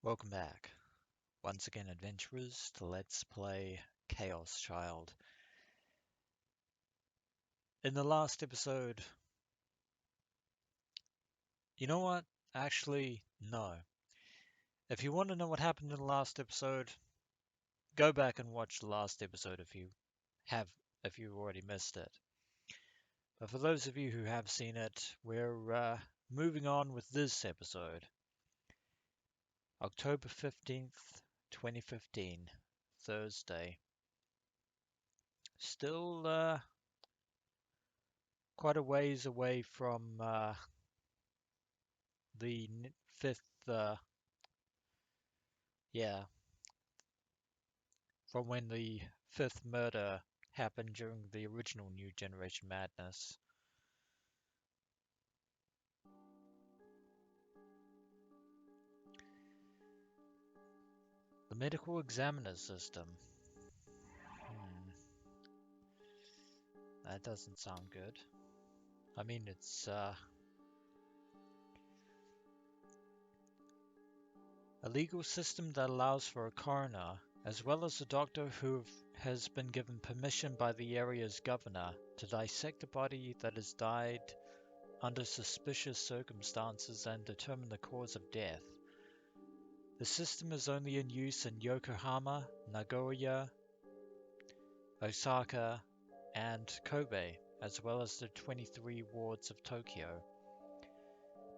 Welcome back, once again adventurers, to Let's Play Chaos Child. In the last episode, you know what? Actually, no. If you want to know what happened in the last episode, go back and watch the last episode have, if you already missed it. But for those of you who have seen it, we're moving on with this episode. October 15th, 2015, Thursday. Still quite a ways away from the fifth, yeah, from when the fifth murder happened during the original New Generation Madness. The medical examiner system. That doesn't sound good. I mean, it's a legal system that allows for a coroner, as well as a doctor who has been given permission by the area's governor to dissect a body that has died under suspicious circumstances and determine the cause of death. The system is only in use in Yokohama, Nagoya, Osaka, and Kobe, as well as the 23 wards of Tokyo.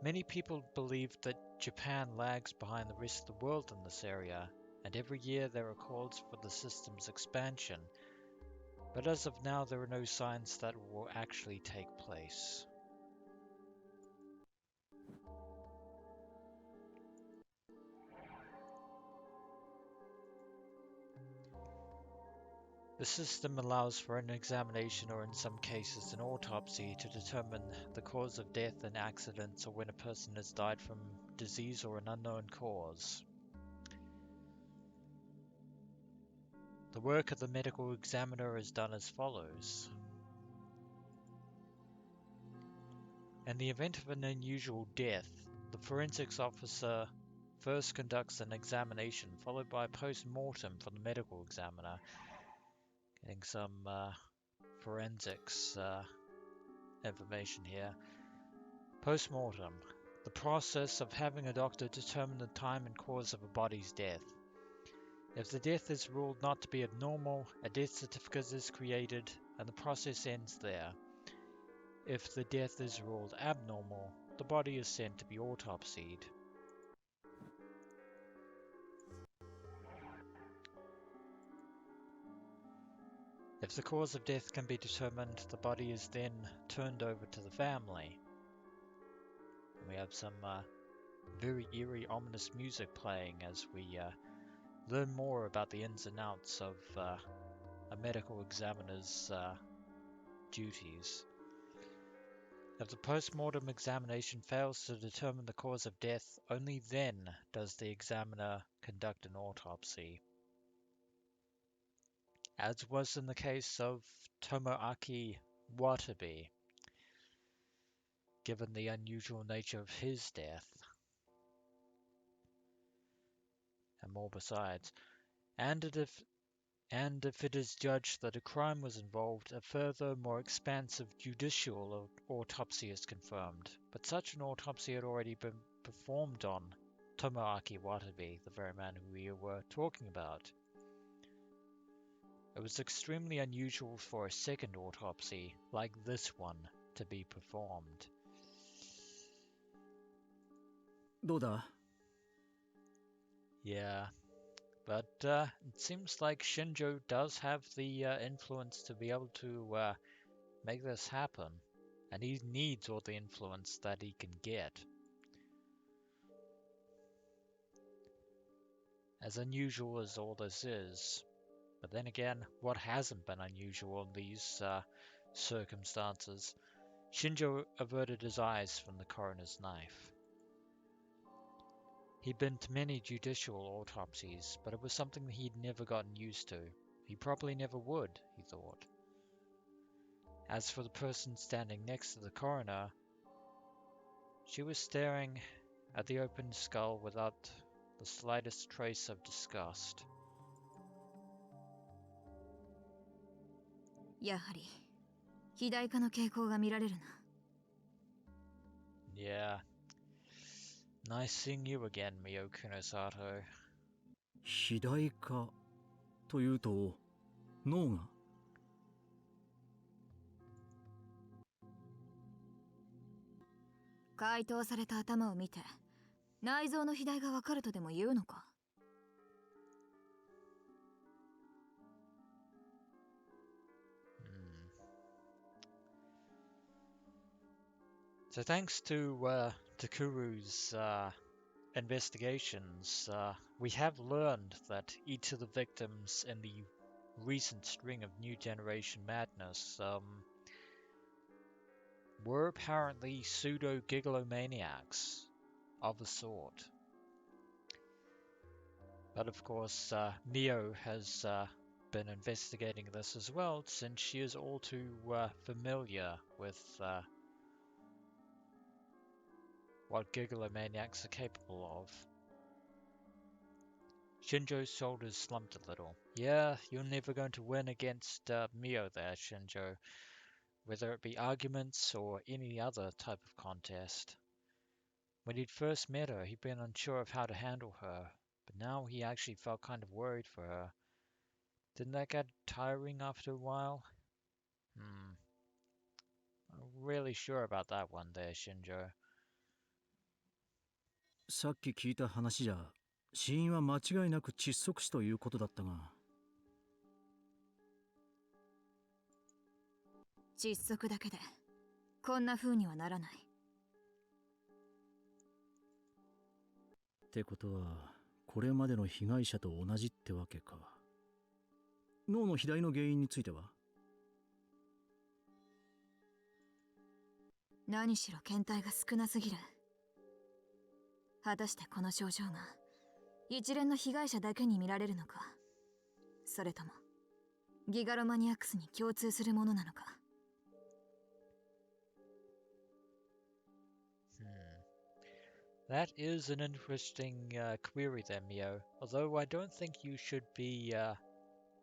Many people believe that Japan lags behind the rest of the world in this area, and every year there are calls for the system's expansion, but as of now there are no signs that it will actually take place. The system allows for an examination or in some cases an autopsy to determine the cause of death in accidents or when a person has died from disease or an unknown cause. The work of the medical examiner is done as follows. In the event of an unusual death, the forensics officer first conducts an examination followed by a post-mortem from the medical examiner. Getting some forensics information here. Post-mortem. The process of having a doctor determine the time and cause of a body's death. If the death is ruled not to be abnormal, a death certificate is created and the process ends there. If the death is ruled abnormal, the body is sent to be autopsied. If the cause of death can be determined, the body is then turned over to the family. We have some very eerie, ominous music playing as we learn more about the ins and outs of a medical examiner's duties. If the post-mortem examination fails to determine the cause of death, only then does the examiner conduct an autopsy. As was in the case of Tomoaki Watabe, given the unusual nature of his death, and more besides, and if it is judged that a crime was involved, a further, more expansive judicial autopsy is confirmed. But such an autopsy had already been performed on Tomoaki Watabe, the very man who we were talking about. It was extremely unusual for a second autopsy, like this one, to be performed. どうだ Yeah, but it seems like Shinjo does have the influence to be able to make this happen, and he needs all the influence that he can get. As unusual as all this is, but then again, what hasn't been unusual in these circumstances? Shinjo averted his eyes from the coroner's knife. He'd been to many judicial autopsies, but it was something he'd never gotten used to. He probably never would, he thought. As for the person standing next to the coroner, she was staring at the open skull without the slightest trace of disgust. やはり肥大化の傾向が見られるな。 Yeah. Nice seeing you again, Mio Kunosato. 肥大化というと脳が解凍された頭を見て内臓の肥大がわかるとでも言うのか。 So thanks to Takuru's investigations, we have learned that each of the victims in the recent string of New Generation Madness were apparently pseudo-gigolomaniacs of a sort. But of course, Mio has been investigating this as well, since she is all too familiar with what gigolomaniacs are capable of. Shinjo's shoulders slumped a little. Yeah, you're never going to win against Mio there, Shinjo. Whether it be arguments or any other type of contest. When he'd first met her, he'd been unsure of how to handle her, but now he actually felt kind of worried for her. Didn't that get tiring after a while? I'm really sure about that one there, Shinjo. さっき聞いた話じゃ死因は間違いなく窒息死ということだったが。窒息だけでこんな風にはならない。ってことはこれまでの被害者と同じってわけか。脳の肥大の原因については？何しろ検体が少なすぎる。果たしてこの症状が一連の被害者だけに見られるのか、それともギガロマニアックスに共通するものなのか。That is an interesting query there, Mio. Although I don't think you should be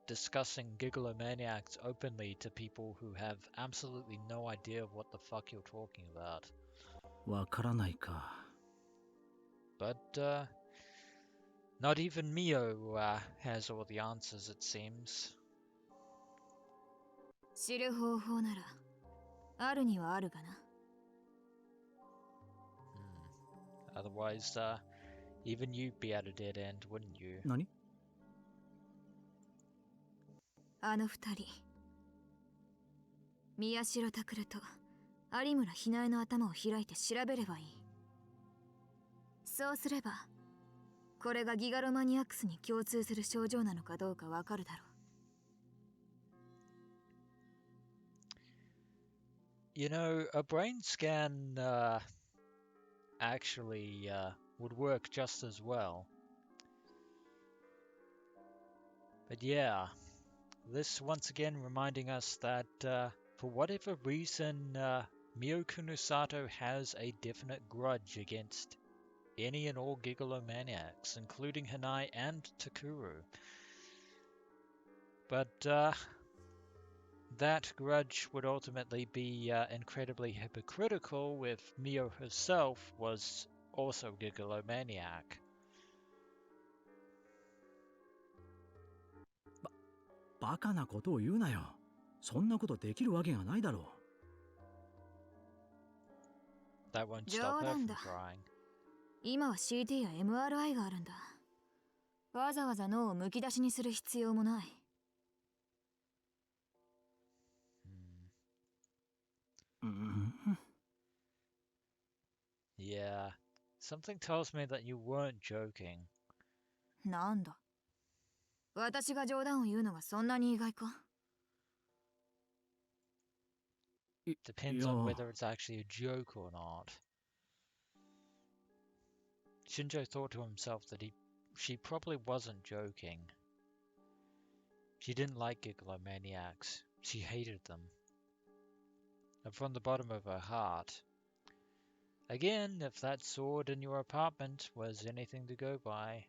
discussing gigolomaniacs openly to people who have absolutely no idea of what the fuck you're talking about. わからないか。But not even Mio has all the answers, it seems. 知る方法ならあるにはあるがな。Otherwise, even you'd be at a dead end, wouldn't you? 何？あの二人、宮代拓と有村ひなえの頭を開いて調べればいい。そうすればこれがギガロマニアックスに共通する症状なのかどうかわかるだろう。You know, a brain scan actually would work just as well. But yeah, this once again reminding us that for whatever reason, Mio Kunosato has a definite grudge against any and all gigolomaniacs, including Hanai and Takuru. But that grudge would ultimately be incredibly hypocritical if Mio herself was also gigolomaniac. バカなことを言うなよ。そんなことできるわけがないだろう。That won't stop her from trying. 今は CT や MRI があるんだ。わざわざ脳をむき出しにする必要もない。Yeah, something tells me that you weren't joking. なんだ。私が冗談を言うのがそんなに意外か。Depends on whether it's actually a joke or not. Shinjo thought to himself that she probably wasn't joking. She didn't like gigolomaniacs. She hated them. And from the bottom of her heart, Again, if that sword in your apartment was anything to go by.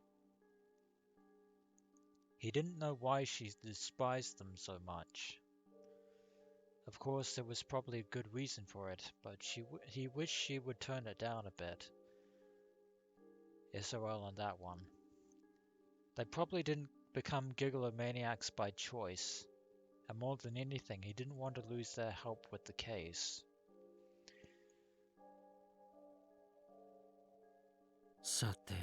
He didn't know why she despised them so much. Of course, there was probably a good reason for it, but he wished she would tone it down a bit. SOL on that one. They probably didn't become gigolomaniacs by choice, and more than anything, he didn't want to lose their help with the case. さて、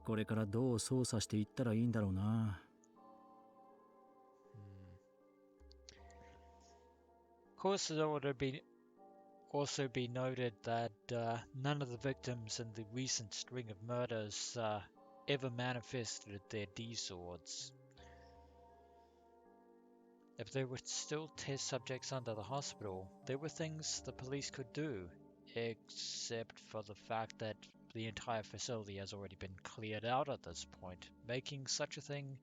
これからどう捜査していったらいいんだろうな。Of course, it ought to also be noted that none of the victims in the recent string of murders ever manifested their D-swords. If there were still test subjects under the hospital, there were things the police could do, except for the fact that the entire facility has already been cleared out at this point, making such a thing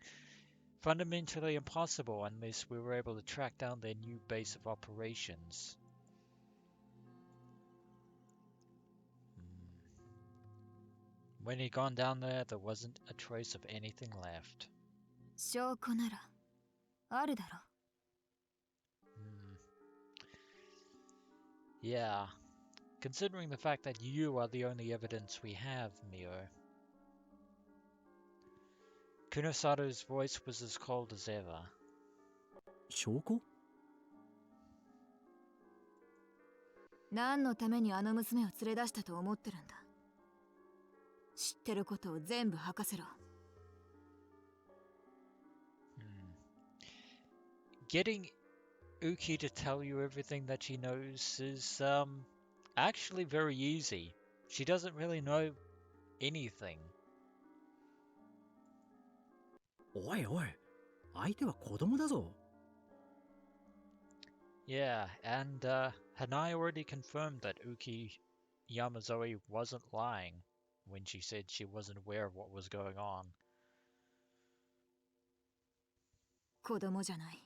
fundamentally impossible unless we were able to track down their new base of operations. When he'd gone down there, there wasn't a trace of anything left. 証拠ならあるだろ。Yeah, considering the fact that you are the only evidence we have, Mio. Kunosato's voice was as cold as ever. 証拠？何のためにあの娘を連れ出したと思ってるんだ。知ってることを全部吐かせろ。Getting Uki to tell you everything that she knows is actually very easy. She doesn't really know anything. おいおい、相手は子供だぞ。Yeah, and Hanai already confirmed that Uki Yamazoe wasn't lying when she said she wasn't aware of what was going on. 子供じゃない。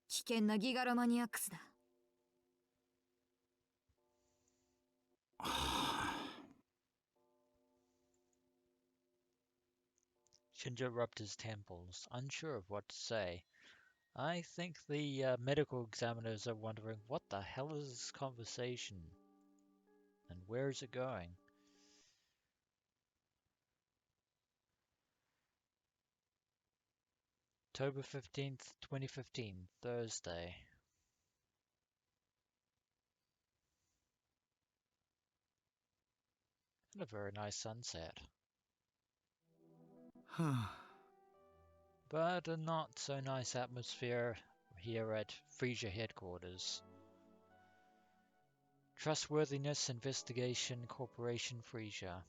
危険なギガロマニアックスだ。Shinjo rubbed his temples, unsure of what to say. I think the medical examiners are wondering what the hell is this conversation? And where is it going? October 15th, 2015, Thursday. And a very nice sunset. But a not so nice atmosphere here at Frisia headquarters. Trustworthiness Investigation Corporation Frisia.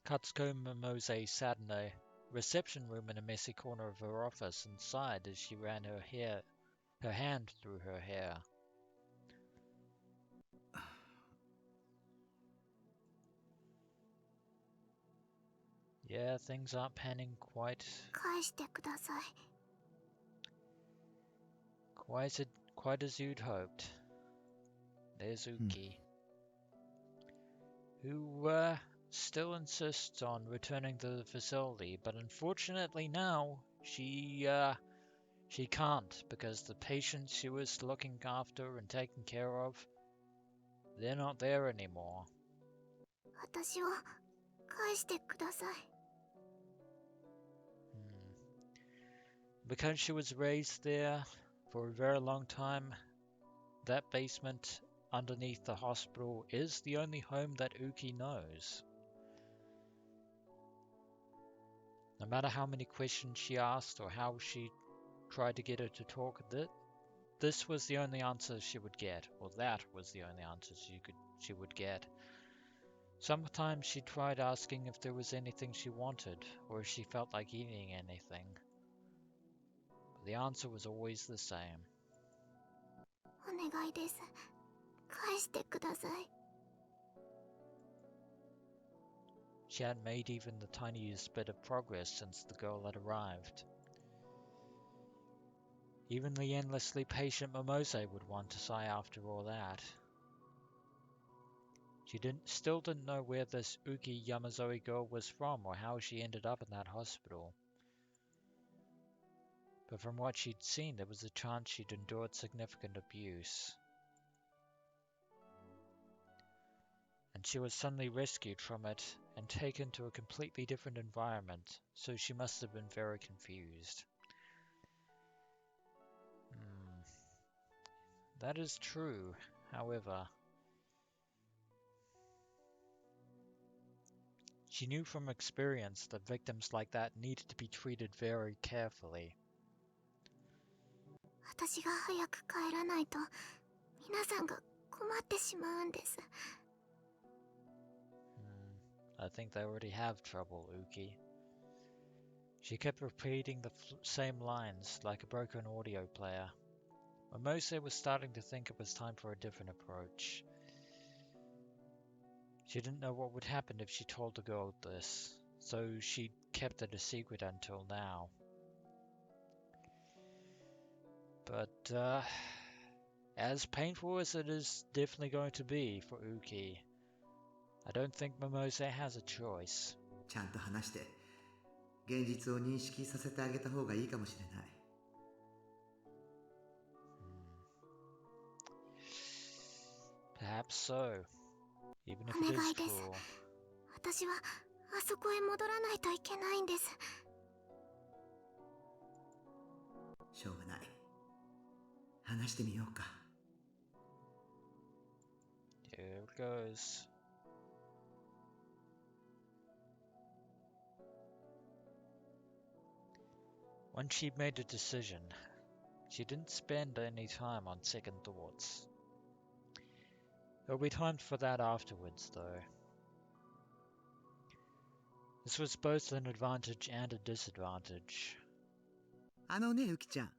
Katsuko Momose sat in a reception room in a messy corner of her office and sighed as she ran her hand through her hair. Yeah, things aren't panning quite as you'd hoped. There's Uki, who still insists on returning to the facility, but unfortunately now she can't because the patients she was looking after and taking care of, they're not there anymore. Because she was raised there for a very long time, that basement underneath the hospital is the only home that Uki knows. No matter how many questions she asked or how she tried to get her to talk, this was the only answer she would get, or that was the only answer she would get. Sometimes she tried asking if there was anything she wanted, or if she felt like eating anything. But the answer was always the same. She hadn't made even the tiniest bit of progress since the girl had arrived. Even the endlessly patient Momose would want to sigh after all that. She still didn't know where this Uki Yamazoe girl was from or how she ended up in that hospital. But from what she'd seen, there was a chance she'd endured significant abuse. And she was suddenly rescued from it and taken to a completely different environment, so she must have been very confused. That is true, however. She knew from experience that victims like that needed to be treated very carefully. 私が早く帰らないと皆さんが困ってしまうんです。I think they already have trouble, Uki. She kept repeating the same lines like a broken audio player. Momose was starting to think it was time for a different approach. She didn't know what would happen if she told the girl this, so she kept it a secret until now. But, as painful as it is definitely going to be for Uki, I don't think Momose has a choice. ちゃんと話して現実を認識させてあげた方がいいかもしれない。Perhaps so, even if it is cruel. 私はあそこへ戻らないといけないんです。しょうがない。話してみようか。Here it goes. Once she'd made a decision, she didn't spend any time on second thoughts. There'll be time for that afterwards, though. This was both an advantage and a disadvantage. あのね、ウキちゃん。は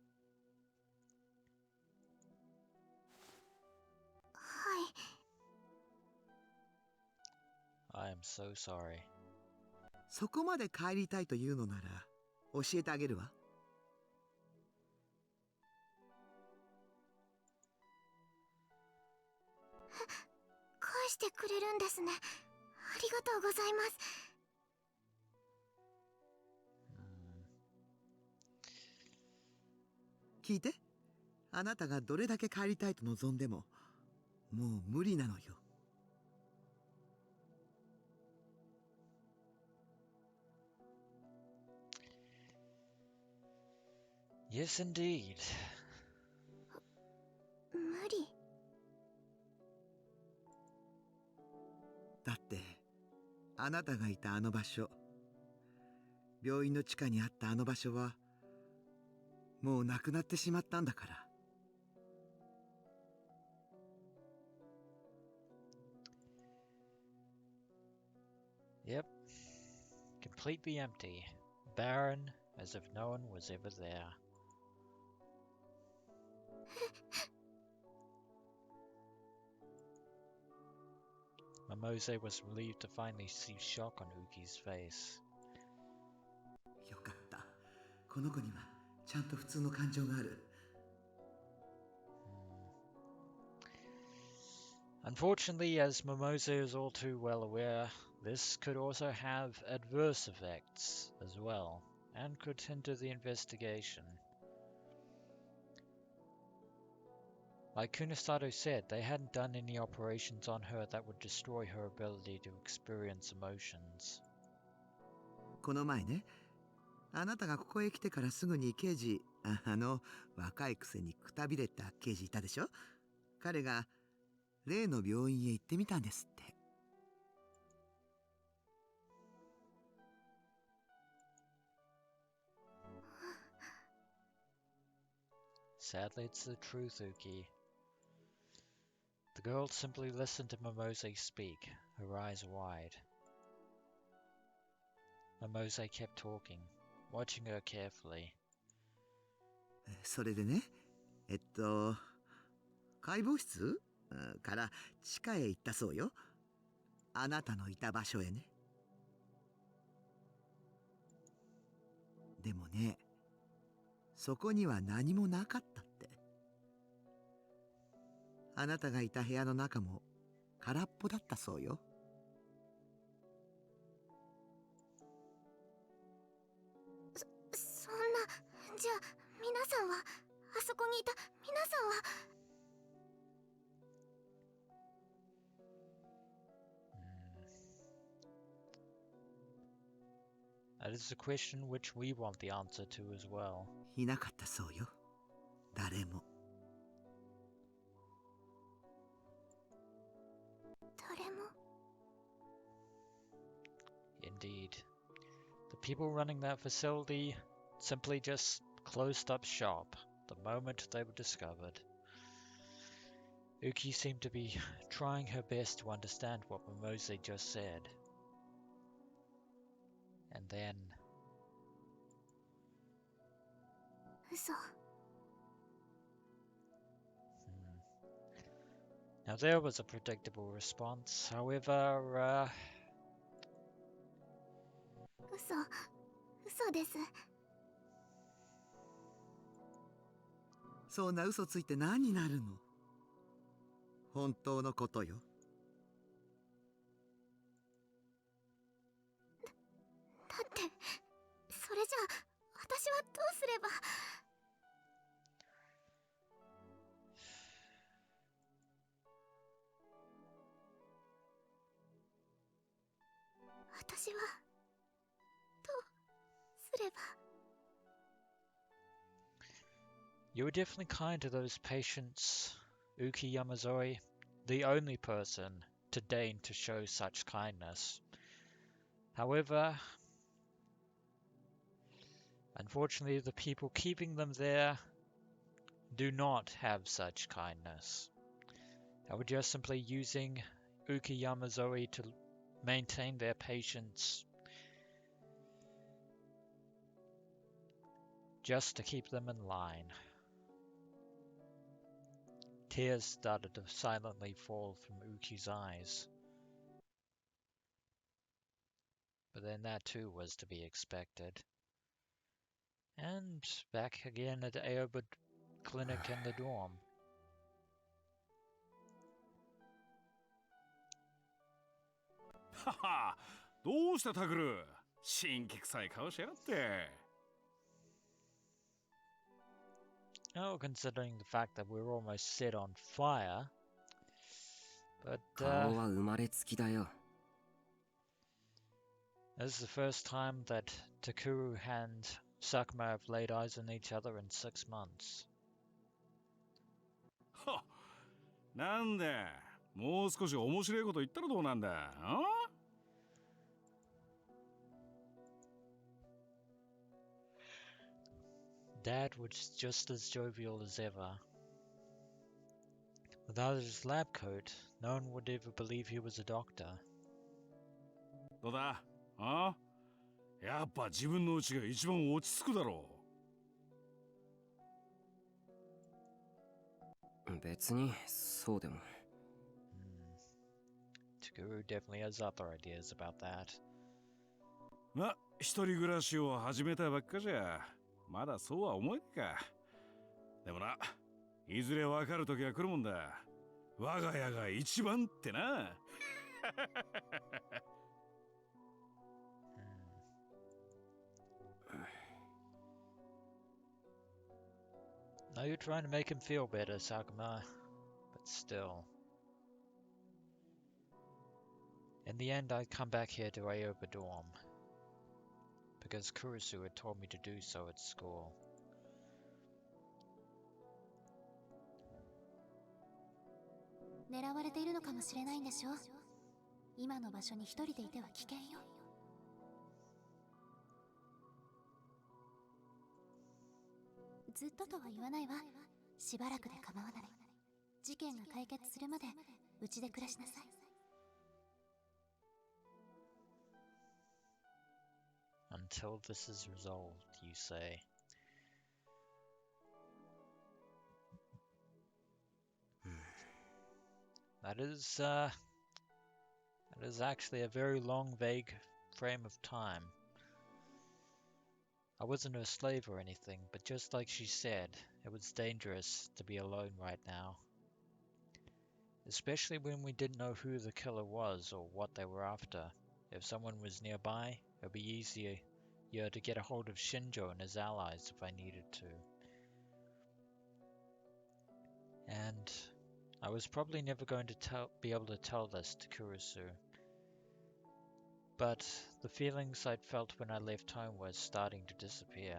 い。I am so sorry. そこまで帰りたいというのなら教えてあげるわ。返してくれるんですね。ありがとうございます。聞いて。あなたがどれだけ帰りたいと望んでももう無理なのよ。Yes, indeed. 無理。だってあなたがいたあの場所、病院の地下にあったあの場所はもうなくなってしまったんだから。Yep. Completely empty. Barren, as if no one was ever there. Momose was relieved to finally see shock on Uki's face. よかった。この子にはちゃんと普通の感情がある。Unfortunately, as Momose is all too well aware, this could also have adverse effects as well, and could hinder the investigation. Like Kunasato said, they hadn't done any operations on her that would destroy her ability to experience emotions. この前ね、あなたがここへ来てからすぐに刑事、若いくせにくたびれた刑事いたでしょ。彼が例の病院へ行ってみたんですって。Sadly, it's the truth, Uki. The girl simply listened to Momose speak, her eyes wide. Momose kept talking, watching her carefully. それでね、解剖室から地下へ行ったそうよ。あなたのいた場所へね。でもね、そこには何もなかったって。あなたがいた部屋の中も空っぽだったそうよ。そんな、じゃあ皆さんは、あそこにいた皆さんは。That is a question which we want the answer to as well. いなかったそうよ。誰も。誰も。Indeed. The people running that facility simply just closed up shop the moment they were discovered. Uki seemed to be trying her best to understand what Momose just said. And then... 嘘。Now there was a predictable response, however, 嘘です。そんな嘘ついて何になるの。本当のことよ。だって、それじゃあ、私はどうすれば。私は、どうすれば。you were definitely kind to those patients, Uki Yamazoe, the only person to deign to show such kindness. However, unfortunately, the people keeping them there do not have such kindness. They were just simply using Uki Yamazoe to maintain their patience, just to keep them in line. Tears started to silently fall from Uki's eyes. But then that too was to be expected. And back again at Aoba Clinic in the dorm. はは、どうしたタクル、新規臭い顔しやがって。Oh, considering the fact that we were almost set on fire. But 顔は生まれつきだよ。 this is the first time that Takuru and Sakuma have laid eyes on each other in 6 months. は、なんだ、もう少し面白いこと言ったらどうなんだ、んDad was just as jovial as ever. Without his lab coat, no one would ever believe he was a doctor. どうだ、あ、やっぱ自分の家が一番落ち着くだろう。別にそうでも。Takuru definitely has other ideas about that. ま、一人暮らしを始めたばっかじゃ、まだそうは思えないか。でもな、いずれわかる時が来るもんだ。我が家が一番ってな。Now you're trying to make him feel better, Sakuma, but still. In the end, I'd come back here to Aoba Dorm, because Kurusu had told me to do so at school. 狙われているのかもしれないんでしょ。今の場所に一人でいては危険よ。ずっととは言わないわ。しばらくで構わない。事件が解決するまでうちで暮らしなさい。Until this is resolved, you say. That is actually a very long, vague frame of time. I wasn't her slave or anything, but just like she said, it was dangerous to be alone right now. Especially when we didn't know who the killer was or what they were after. If someone was nearby, it would be easier to get a hold of Shinjo and his allies if I needed to. And I was probably never going to be able to tell this to Kurusu. But the feelings I'd felt when I left home were starting to disappear.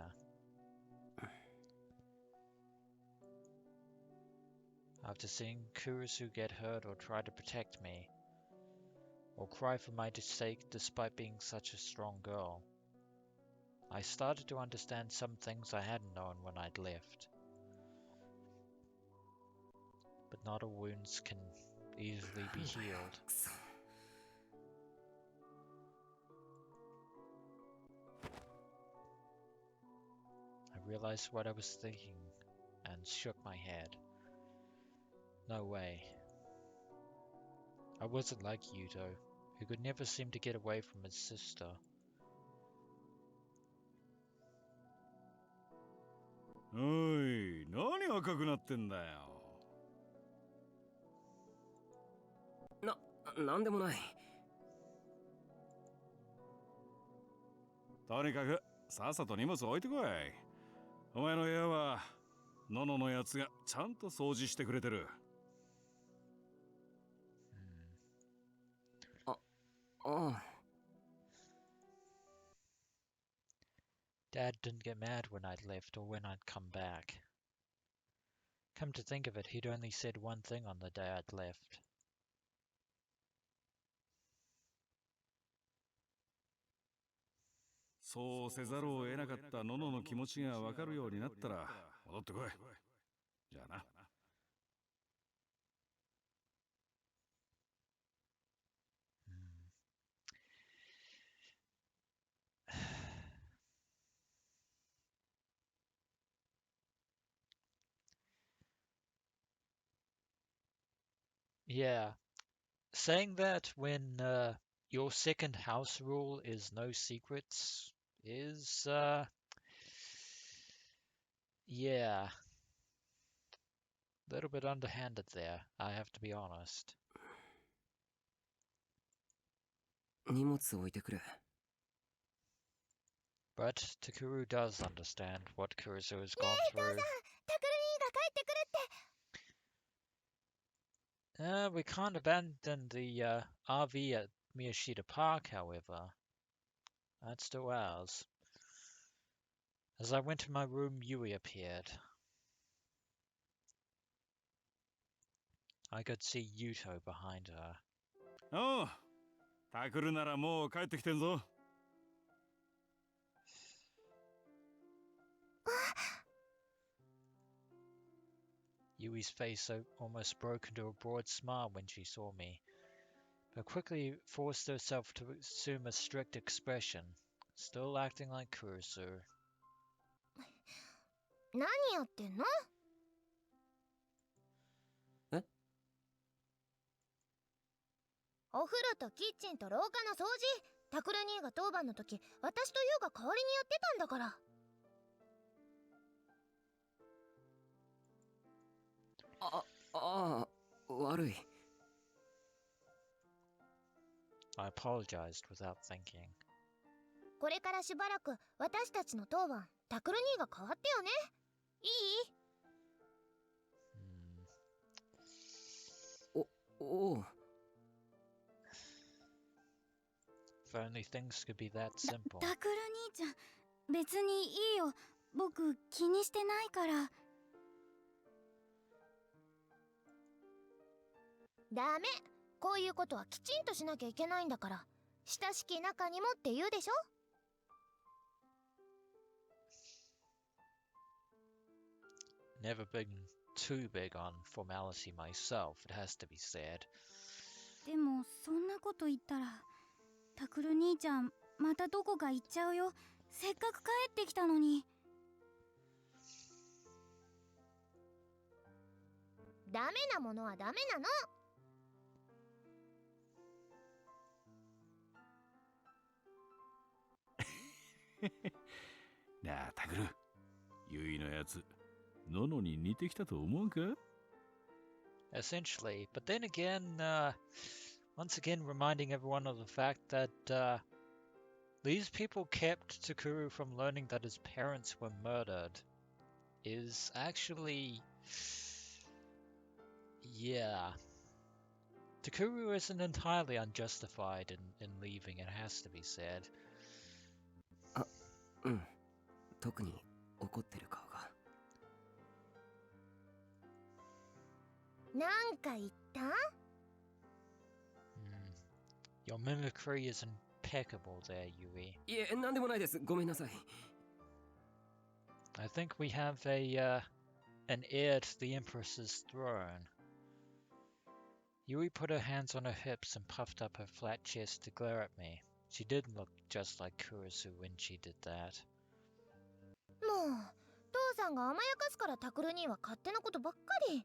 After seeing Kurusu get hurt or try to protect me, or cry for my sake despite being such a strong girl, I started to understand some things I hadn't known when I'd left. But not all wounds can easily be healed. I realized what I was thinking and shook my head. No way. I wasn't like Yuto, who could never seem to get away from his sister. Oi, 何赤くなってんだよ。なんでもない。とにかくさっさと荷物置いてこい。お前の部屋はノノのやつがちゃんと掃除してくれてる。ああ。Dad didn't get mad when I'd left or when I'd come back. Come to think of it, he'd only said one thing on the day I'd left. そうせざるを得なかったノノの気持ちがわかるようになったら戻ってこい。じゃあな。Yeah, saying that when your second house rule is no secrets is, yeah, a little bit underhanded there, I have to be honest. 荷物置いてくる。But Takuru does understand what Kurusu has gone through. We can't abandon the RV at Miyashita Park, however. That's still ours. As I went to my room, Yui appeared. I could see Yuto behind her. おう、タクルならもう帰ってきてんぞ。Yui's face almost broke into a broad smile when she saw me, but quickly forced herself to assume a strict expression, still acting like Kurusu. 何やってんの？え？お風呂とキッチンと廊下の掃除。タクル兄が当番の時、私とユウが代わりにやってたんだから。悪い。I apologized without thinking. これからしばらく私たちの当番、タクル兄が代わってよね。いい？おう。If only things could be that simple. タクル兄ちゃん、別にいいよ。僕気にしてないから。ダメ。こういうことはきちんとしなきゃいけないんだから。親しき仲にもって言うでしょ。Never been too big on formality myself, it has to be said. でもそんなこと言ったらタクル兄ちゃんまたどこか行っちゃうよ。せっかく帰ってきたのに。ダメなものはダメなの。なくる。ユイのやつ、ノノに似てきたと思うか？ Essentially. But then again, once again reminding everyone of the fact that these people kept Takuru from learning that his parents were murdered is actually... yeah. Takuru isn't entirely unjustified in leaving, it has to be said. うん。特に怒ってる顔が。なんか言った？ Your mimicry is impeccable there, Yui. いえ、なんでもないです。ごめんなさい。I think we have an heir to the Empress's throne. Yui put her hands on her hips and puffed up her flat chest to glare at me. She did look just like Kurusu when she did that. もう父さんが甘やかすからタクル兄は勝手なことばっかり。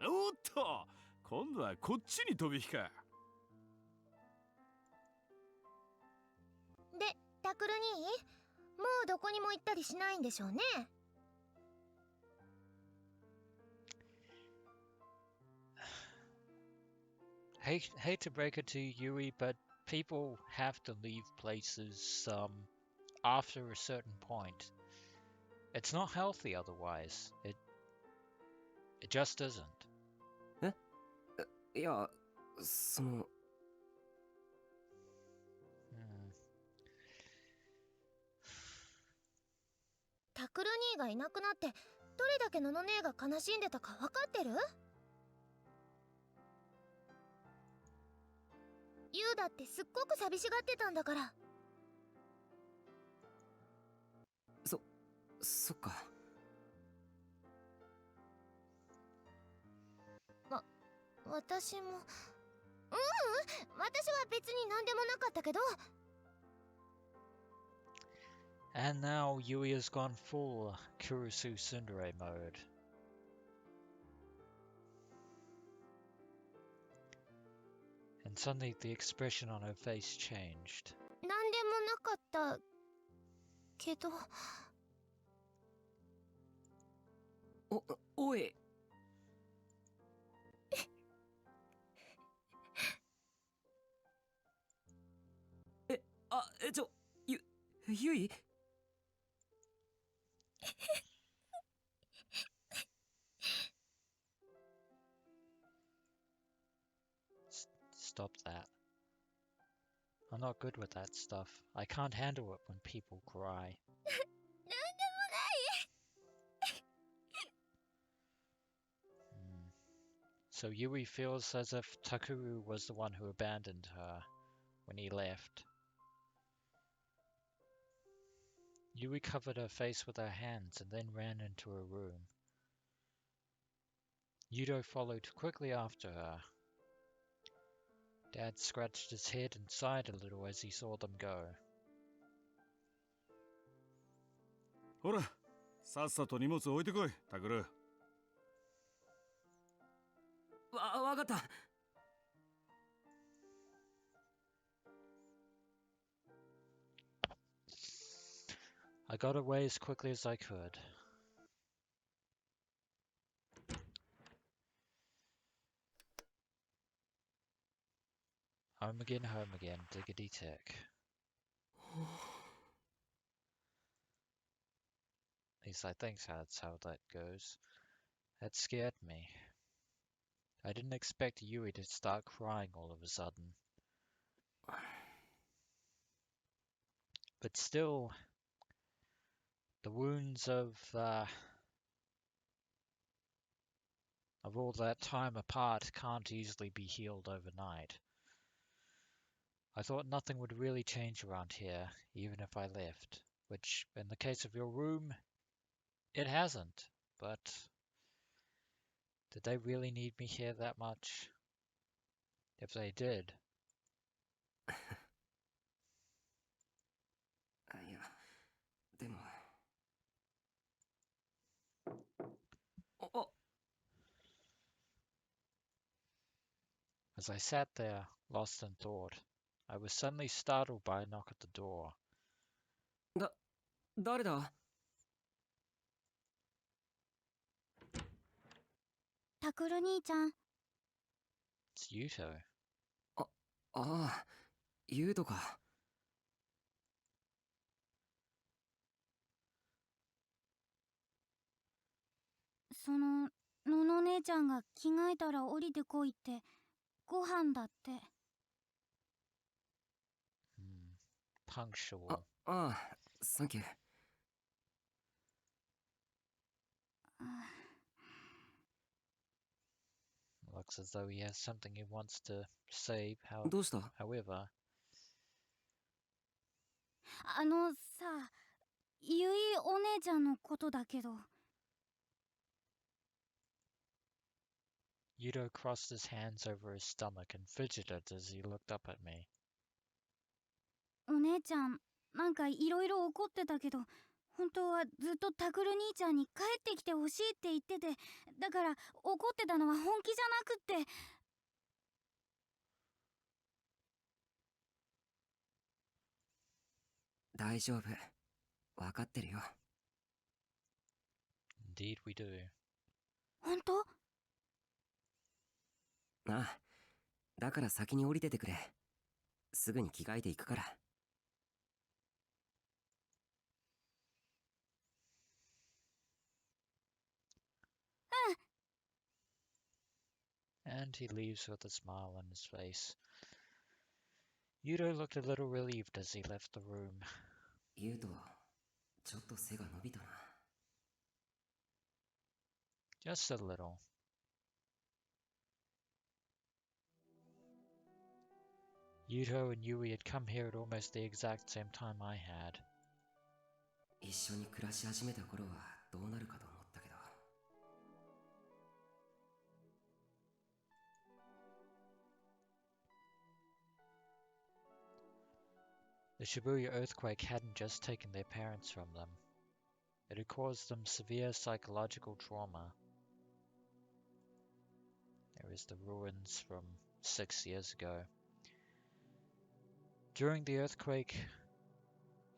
おっと、今度はこっちに飛び火か。で、タクル兄、もうどこにも行ったりしないんでしょうね。Hate to break it to you, Yui, but people have to leave places after a certain point. It's not healthy otherwise. It just isn't. いや、その。タクル兄がいなくなってどれだけのの姉が悲しんでたか分かってる？ユウだってすっごく寂しがってたんだから。そっか。私も私は別に何でもなかったけど。 And now Yui has gone full Kurusu Tsundere mode. And suddenly the expression on her face changed. 何でもなかったけど。おい。ゆいStop that. I'm not good with that stuff. I can't handle it when people cry. So Yui feels as if Takuru was the one who abandoned her when he left. Yui covered her face with her hands and then ran into her room. Yuto followed quickly after her. Dad scratched his head and sighed a little as he saw them go. ほら、さっさと荷物置いてこい、タクル。わかった。I got away as quickly as I could. Home again, diggity tick. At least I think that's how that goes. That scared me. I didn't expect Yui to start crying all of a sudden. But still, the wounds of all that time apart can't easily be healed overnight. I thought nothing would really change around here, even if I left, which, in the case of your room, it hasn't, but did they really need me here that much? If they did... いや、でも。As I sat there, lost in thought. I was suddenly startled by a knock at the door. 誰だ？タクル兄ちゃん。 It's Yuto. ああ、ユウトか。のの姉ちゃんが着替えたら降りてこいってご飯だって。Punctual. ああ、サンキュー。Looks as though he has something he wants to say. どうした？ However, さ、ゆいお姉ちゃんのことだけど。Yuto crossed his hands over his stomach and fidgeted as he looked up at me. お姉ちゃん、なんかいろいろ怒ってたけど、本当はずっとタクル兄ちゃんに帰ってきてほしいって言ってて、だから怒ってたのは本気じゃなくって。大丈夫。わかってるよ。Indeed we do. 本当？ああ、だから先に降りててくれ。すぐに着替えていくから。And he leaves with a smile on his face. Yuto looked a little relieved as he left the room. ユウト、ちょっと背が伸びたな。Just a little. Yuto and Yui had come here at almost the exact same time I had. 一緒に暮らし始めた頃はどうなるかと思ったけど。The Shibuya earthquake hadn't just taken their parents from them. It had caused them severe psychological trauma. There is the ruins from 6 years ago. During the earthquake,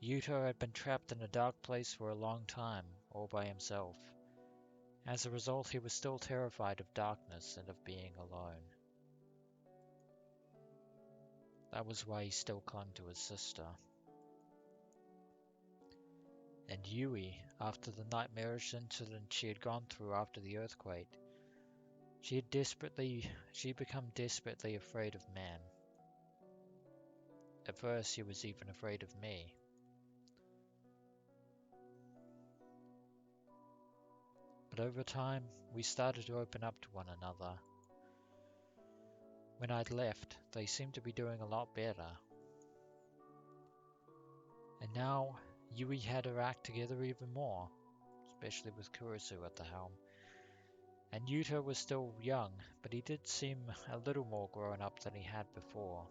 Yuto had been trapped in a dark place for a long time, all by himself. As a result, he was still terrified of darkness and of being alone. That was why he still clung to his sister. And Yui, after the nightmarish incident she had gone through after the earthquake, she become desperately afraid of men. At first, she was even afraid of me. But over time, we started to open up to one another. When I'd left, they seemed to be doing a lot better. And now, Yui had her act together even more, especially with Kurusu at the helm. And Yuto was still young, but he did seem a little more grown up than he had before.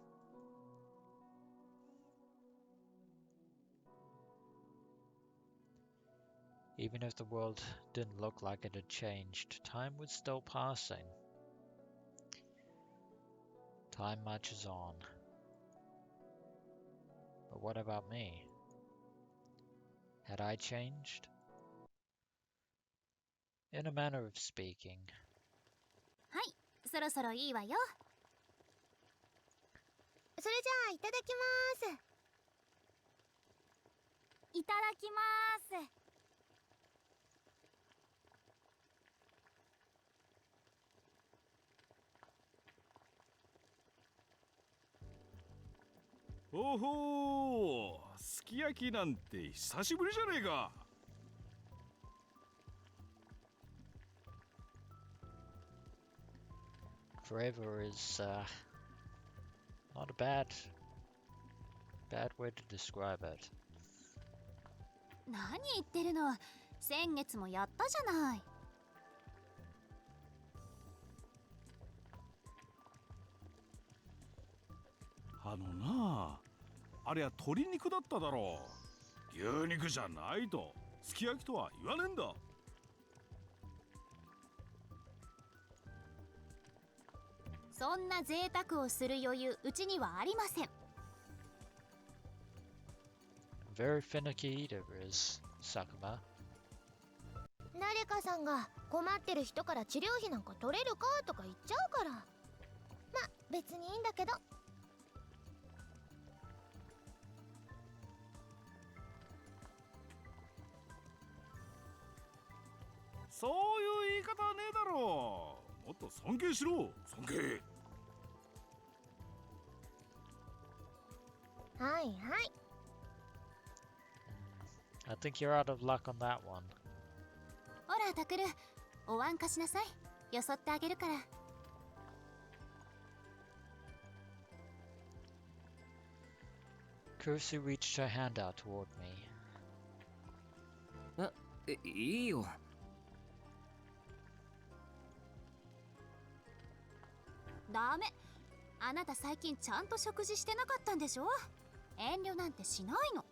Even if the world didn't look like it had changed, time was still passing. Time marches on. But what about me? Had I changed? In a manner of speaking. はい、そろそろいいわよ。それじゃあいただきます。いただきます。おほー、すき焼きなんて久しぶりじゃねえか。Forever is not a bad way to describe it. 何言ってるの？先月もやったじゃない。なあ、あれは鶏肉だっただろう。牛肉じゃないとすき焼きとは言わねえんだ。そんな贅沢をする余裕うちにはありません。 Very finicky eater is Sakuma. 誰かさんが困ってる人から治療費なんか取れるかとか言っちゃうから。ま、別にいいんだけど。そういう言い方はねえだろう。もっと尊敬しろ、尊敬。はいはい。I think you're out of luck on that one. ほらタクル、お椀貸しなさい。よそってあげるから。 Kurusu reached her hand out toward me. いいよ。ダメ。あなた最近ちゃんと食事してなかったんでしょ。遠慮なんてしないの。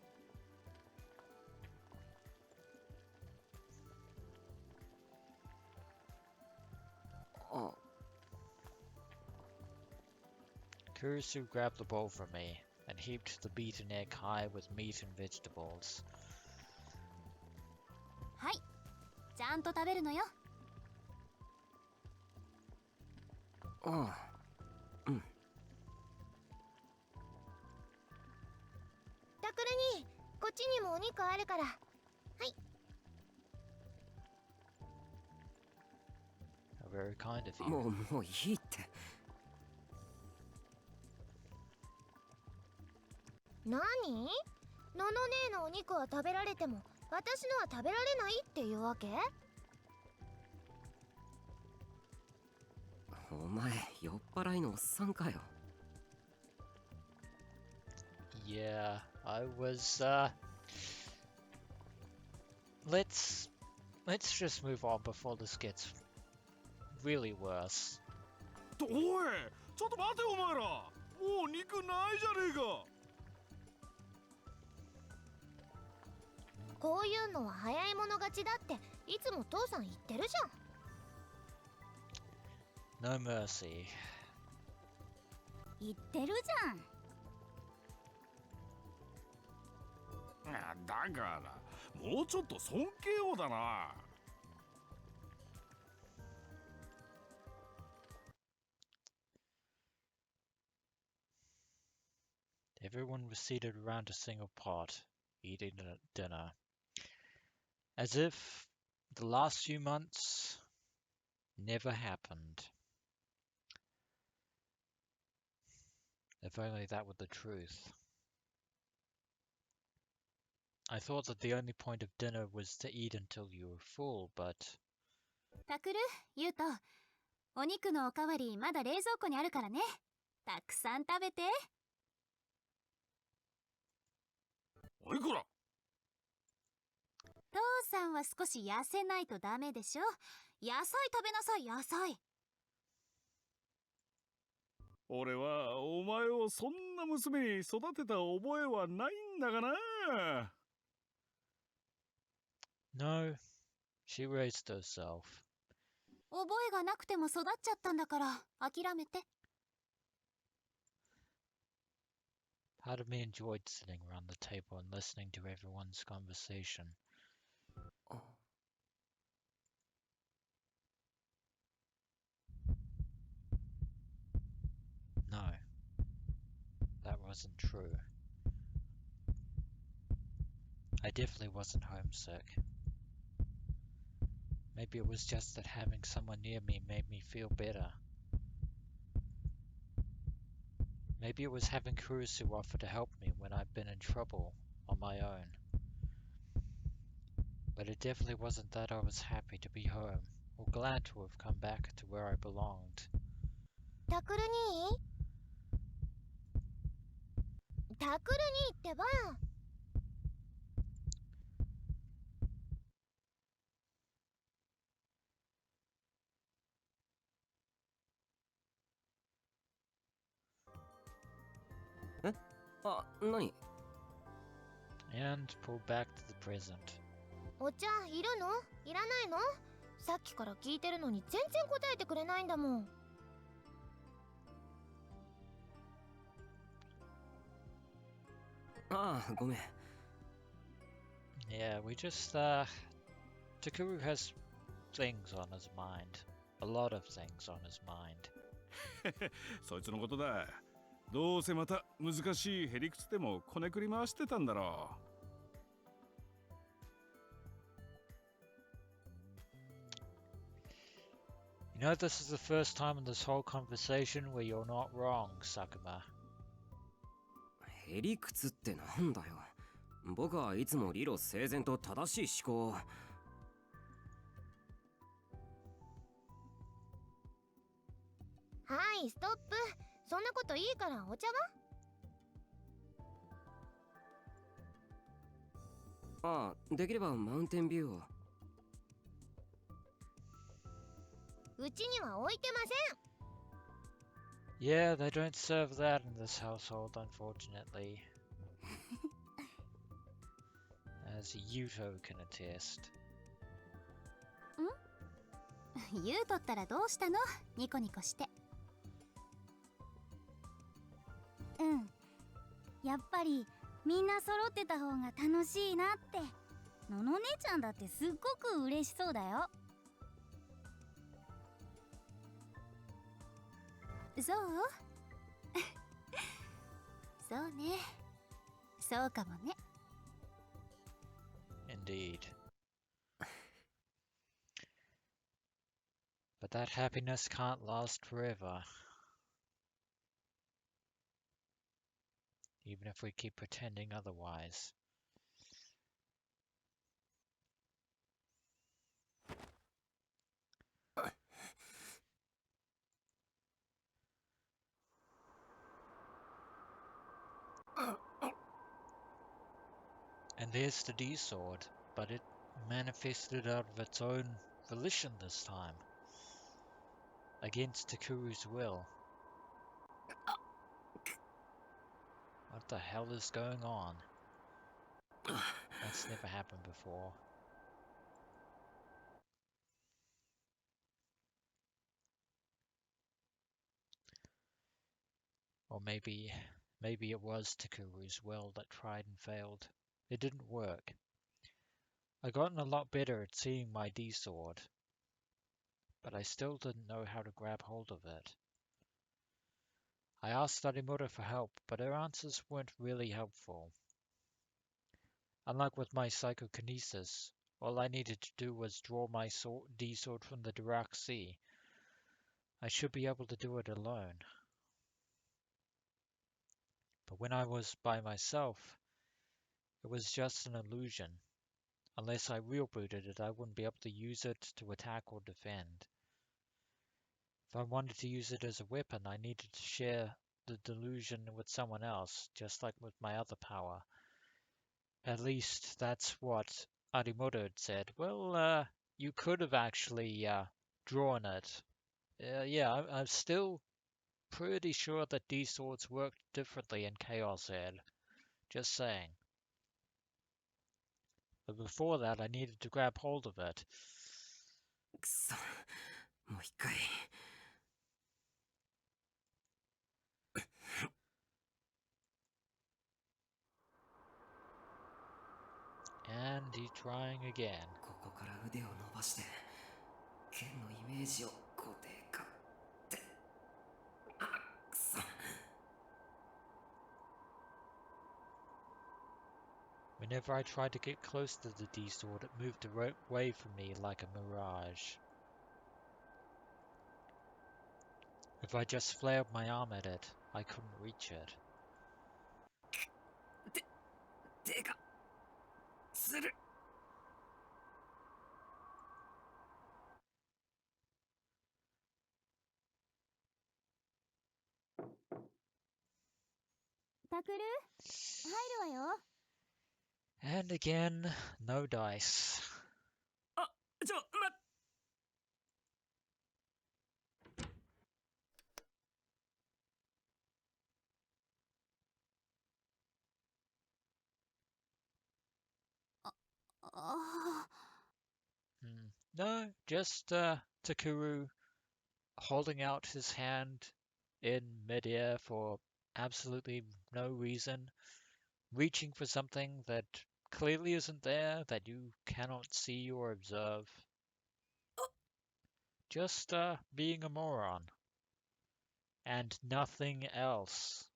あ、 Kurusu grabbed the bowl from me and heaped the beaten egg high with meat and vegetables. はい、ちゃんと食べるのよ。ああ、うん。タクルに、こっちにもお肉あるから。はい。Very kind of you. もういいって。なに？のの姉のお肉は食べられても私のは食べられないっていうわけ？お前酔っ払いのおっさんかよ。 Yeah, I was, let's just move on before this gets really worse. おい、ちょっと待てお前ら。もう肉ないじゃねえか。こういうのは早い者勝ちだっていつも父さん言ってるじゃん。 No mercy. 言ってるじゃん。だからもうちょっと尊敬をだな。Everyone was seated around a single pot, eating dinner. As if the last few months never happened. If only that were the truth. I thought that the only point of dinner was to eat until you were full, but... タクル、ユウト、お肉のおかわりまだ冷蔵庫にあるからね。たくさん食べて。おいこら。父さんは少し痩せないとダメでしょ。野菜食べなさい、野菜。俺はお前をそんな娘に育てた覚えはないんだがな。No, she raised herself. 覚えがなくても育っちゃったんだから諦めて。 Part of me enjoyed sitting around the table and listening to everyone's conversation. No, that wasn't true. I definitely wasn't homesick. Maybe it was just that having someone near me made me feel better. Maybe it was having Kurusu offer to help me when I'd been in trouble on my own. But it definitely wasn't that I was happy to be home, or glad to have come back to where I belonged. タクル兄？タクル兄ってば。あ、何？ And pulled back to the present. お茶いるの？いらないの？さっきから聞いてるのに全然答えてくれないんだもん。ああ、ごめん。Yeah, we just, Takuru has things on his mind. A lot of things on his mind. そいつのことだ。どうせまた難しいへりくつでもこねくり回してたんだろう。You know, this is the first time in this whole conversation where you're not wrong, Sakuma. へりくつってなんだよ。僕はいつも理路整然と正しい思考を。はい、ストップ。そんなこといいからお茶は？ああ、できればマウンテンビューを。うちには置いてません。Yeah, they don't serve that in this household, unfortunately. As Yuto can attest. 言うとったらどうしたの？ニコニコして。うん。やっぱりみんな揃ってた方が楽しいなって。のの姉ちゃんだってすっごく嬉しそうだよ。そうそうね。そうかもね。Indeed. But that happiness can't last forever. Even if we keep pretending otherwise. And there's the D-sword, but it manifested out of its own volition this time. Against Takuru's will. What the hell is going on? That's never happened before. Or maybe it was Takuru's will that tried and failed. It didn't work. I'd gotten a lot better at seeing my D-sword, but I still didn't know how to grab hold of it. I asked Arimura for help, but her answers weren't really helpful. Unlike with my psychokinesis, all I needed to do was draw my D-sword from the Dirac Sea. I should be able to do it alone. But when I was by myself, it was just an illusion. Unless I real-booted it, I wouldn't be able to use it to attack or defend. If I wanted to use it as a weapon, I needed to share the delusion with someone else, just like with my other power. At least that's what Arimoto had said. Well, you could have actually drawn it. Yeah, I'm still pretty sure that D-swords work differently in ChäoS Ed. Just saying. But before that, I needed to grab hold of it. くそ、もう一回。And he's trying again. ここから腕を伸ばして、剣のイメージを固定化って。あ、くそ。Whenever I tried to get close to the D-sword, it moved away from me like a mirage. If I just flared my arm at it, I couldn't reach it. 手がする。タクル、入るわよ。And again, no dice. あ、待っ。No, just Takuru holding out his hand in midair for absolutely no reason, reaching for something that clearly isn't there, that you cannot see or observe. Just being a moron. And nothing else.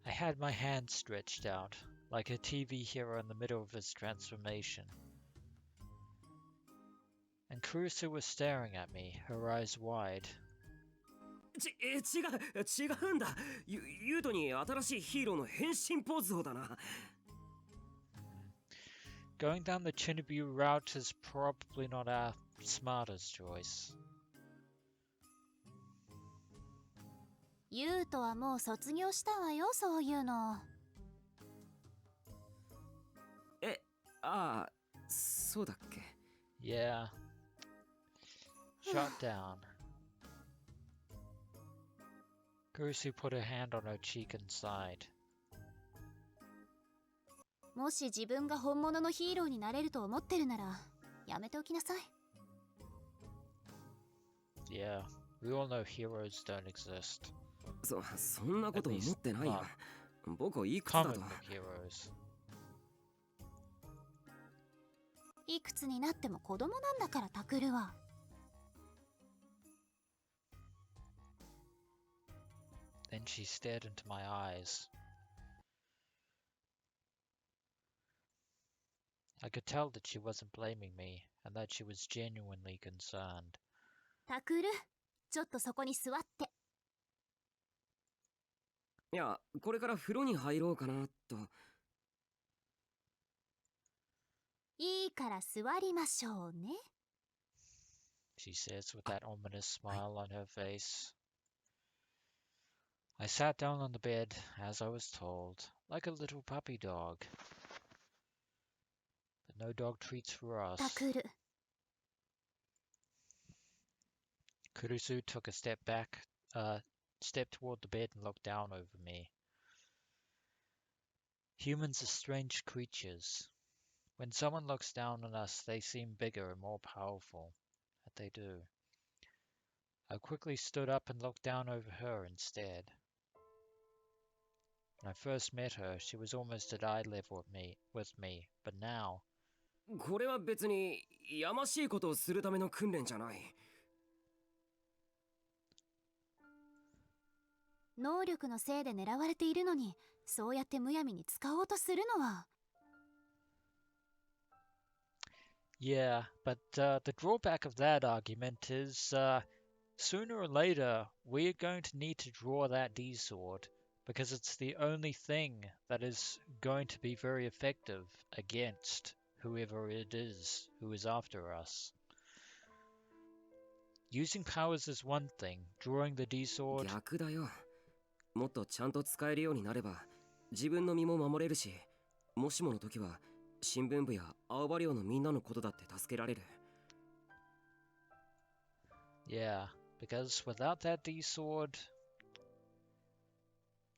I had my hand stretched out, like a TV hero in the middle of his transformation. And Kurusu was staring at me, her eyes wide. 違うんだ。ユートに新しいヒーローの変身ポーズをだな。Going down the Chinabu route is probably not our smartest choice. ユートはもう卒業したわよ、そういうの。ああ、そうだっけ。Yeah. Shut down. Kurusu put her hand on her cheek and sighed. もし自分が本物のヒーローになれると思ってるなら、やめておきなさい。Yeah, we all know heroes don't exist. そんなこと思ってないよ。僕いくつだ Common と。heroes. いくつになっても子供なんだからタクルは。Then she stared into my eyes. I could tell that she wasn't blaming me and that she was genuinely concerned. タクル、ちょっとそこに座って。いや、これから風呂に入ろうかなと。いいから座りましょうね。She says with that ominous smile on her face. I sat down on the bed, as I was told, like a little puppy dog. But no dog treats for us. タクル。Kurusu took a step toward the bed and looked down over me. Humans are strange creatures. When someone looks down on us, they seem bigger and more powerful. But they do. I quickly stood up and looked down over her instead. When I first met her, she was almost at eye level with me, but now... これは別にやましいことをするための訓練じゃない。能力のせいで狙われているのに、そうやってむやみに使おうとするのは。Yeah, but the drawback of that argument is sooner or later we're going to need to draw that D-sword because it's the only thing that is going to be very effective against whoever it is who is after us. Using powers is one thing, drawing the D-sword... 逆だよ。もっとちゃんと使えるようになれば自分の身も守れるし、もしもの時は新聞部や青葉寮のみんなのことだって助けられる。Yeah, because without that D-sword,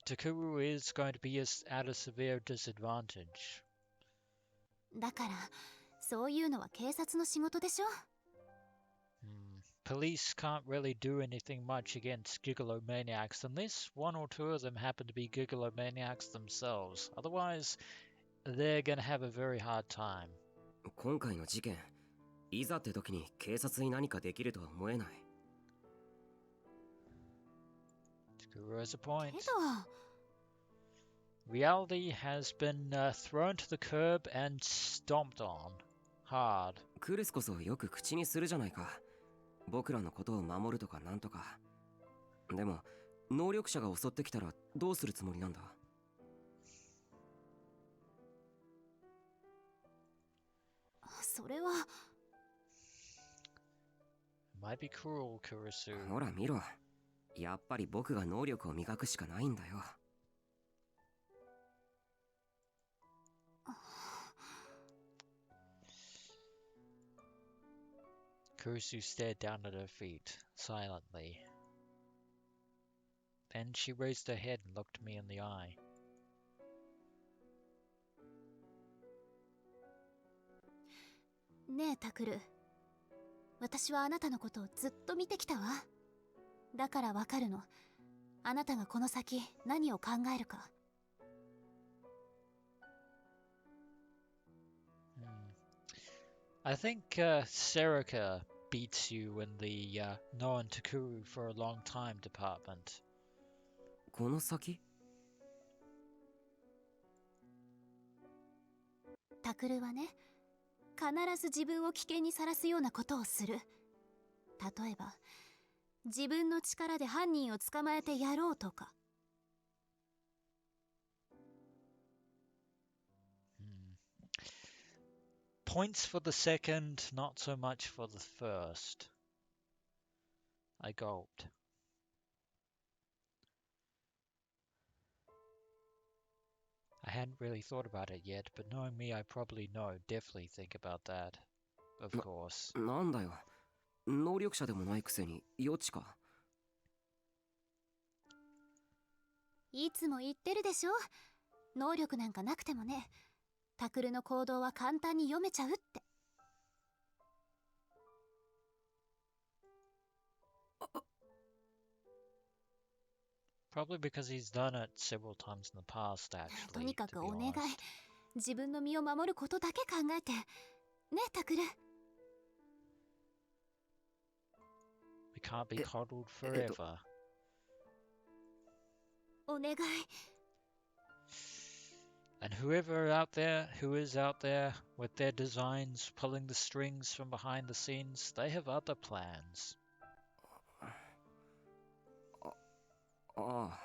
Takuru is going to be at a severe disadvantage. だから、そういうのは警察の仕事でしょ。Police can't really do anything much against gigolomaniacs unless one or two of them happen to be gigolomaniacs themselves. Otherwise, they're going to have a very hard time. 今回の事件、いざって時に警察に何かできるとは思えない。Takuru has a point. けど、Reality has been thrown to the curb and stomped on hard. クルスこそよく口にするじゃないか。僕らのことを守るとかなんとか。でも能力者が襲ってきたらどうするつもりなんだ。それは。Might be cruel, Kurusu. ほら見ろ。やっぱり僕が能力を磨くしかないんだよ。Kurusu stared down at her feet, silently. Then she raised her head and looked me in the eye. ねえタクル、私はあなたのことをずっと見てきたわ。だからわかるの。あなたがこの先何を考えるか。I think Serica beats you in the No and Takuru for a long time department. この先？タクルはね、必ず自分を危険にさらすようなことをする。例えば、自分の力で犯人を捕まえてやろうとか。Points for the second, not so much for the first. I gulped. I hadn't really thought about it yet, but knowing me, I probably definitely think about that. Of course. なんだよ。能力者でもないくせに余地か。いつも言ってるでしょ。能力なんかなくてもね、タクルの行動は簡単に読めちゃうって。Probably because he's done it several times in the past, actually. とにかく to be お願い。 honest. 自分の身を守ることだけ考えて。ね、タクル。We can't be coddled forever. お願い。 And who is out there with their designs pulling the strings from behind the scenes, they have other plans. ああ。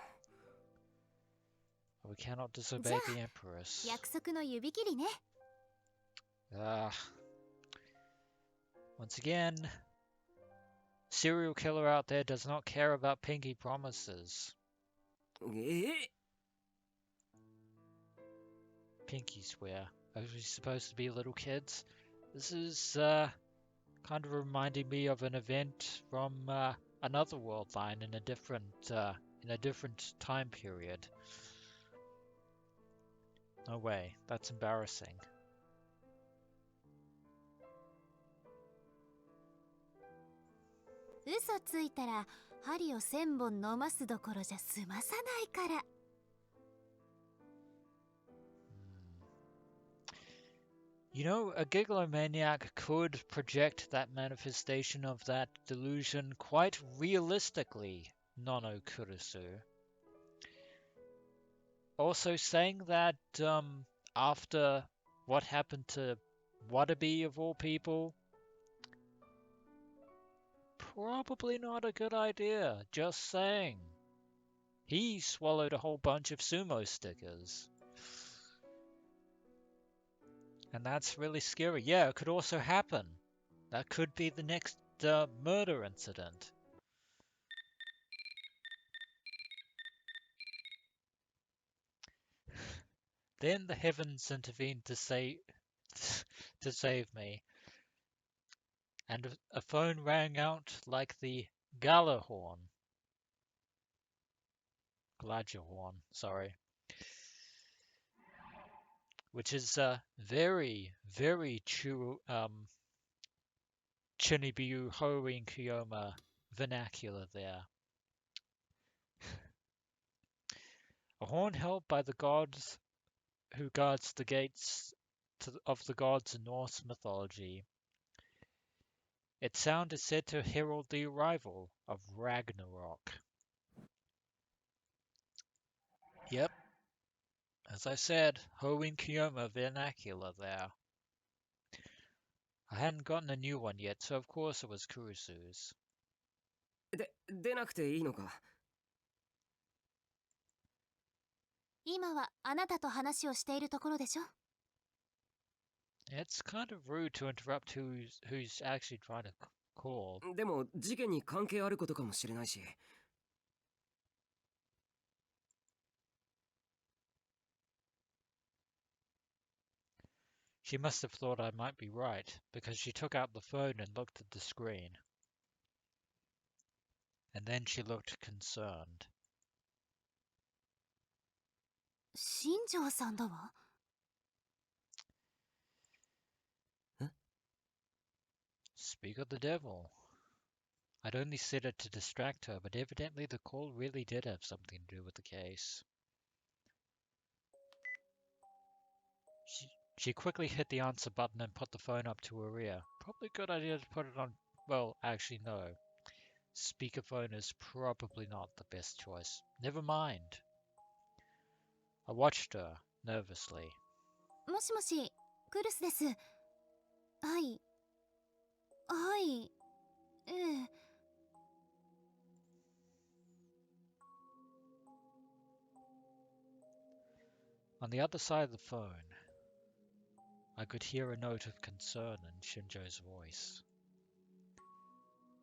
We cannot disobey the Empress. 約束の指切りね。Once again, serial killer out there does not care about pinky promises. Pinky swear. Are we supposed to be little kids? This is kind of reminding me of an event from another world line in a different time period. No way, that's embarrassing. 嘘ついたら針を1000本飲ますどころじゃ済まさないから。You know, a gigalomaniac could project that manifestation of that delusion quite realistically, Nono Kurusu. Also saying that after what happened to Wadabe of all people, probably not a good idea, just saying. He swallowed a whole bunch of sumo stickers. And that's really scary. Yeah, it could also happen. That could be the next murder incident. Then the heavens intervened to save me. And a phone rang out like the Gala horn. Gladger horn, sorry. Which is very, very Chinibiu Horin Kiyoma vernacular there. A horn held by the gods who guards the gates of the gods in Norse mythology. Its sound is said to herald the arrival of Ragnarok. Yep, as I said, Hoin Kiyoma vernacular there. I hadn't gotten a new one yet, so of course it was Kurusu's. 出なくていいのか？今はあなたと話をしているところでしょ。 It's kind of rude to interrupt who's actually trying to call. でも事件に関係あることかもしれないし。She must have thought I might be right, because she took out the phone and looked at the screen. And then she looked concerned. 新庄さんだわ。Speak of the devil. I'd only said it to distract her, but evidently the call really did have something to do with the case. She quickly hit the answer button and put the phone up to her ear. Probably a good idea to put it on... Well, actually no. Speakerphone is probably not the best choice. Never mind. I watched her, nervously. もしもし、クルスです。はい。はい。ええ。On the other side of the phone, I could hear a note of concern in Shinjo's voice.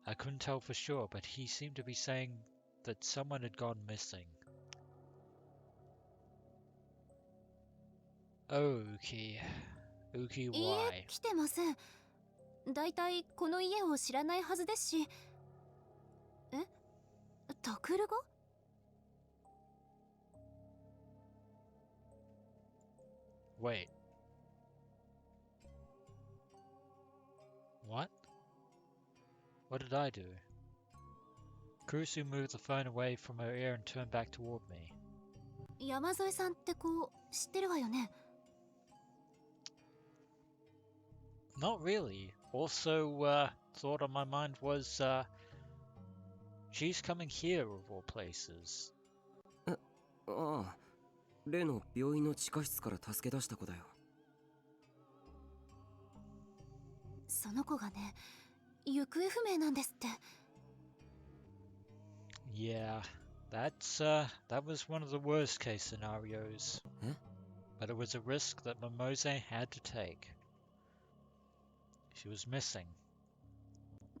I couldn't tell for sure, but he seemed to be saying that someone had gone missing. Okay. Okay, いいえ、 why? 来てません。だいたいこの家を知らないはずですし。え、タクルが？ Wait. What? What did I do? Kurusu moved the phone away from her ear and turned back toward me. 山添さんって子知ってるわよね。 Not really. Also, thought on my mind was, she's coming here of all places. ああ、例の病院の地下室から助け出した子だよ。その子がね、行方不明なんですって。 Yeah, that was one of the worst case scenarios. Eh? But it was a risk that Momose had to take. She was missing.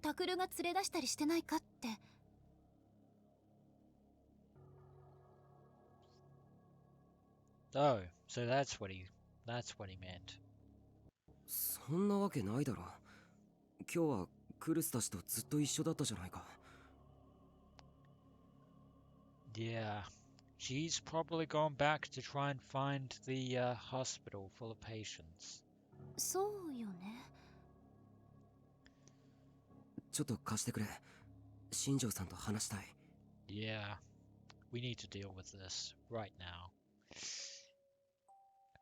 タクルが連れ出したりしてないかって。 Oh, so that's what he meant. そんなわけないだろ。今日はクルスたちとずっと一緒だったじゃないか。 Yeah, she's probably gone back to try and find the hospital full of patients. そうよね。 ちょっと貸してくれ。新庄さんと話したい。 Yeah, we need to deal with this right now.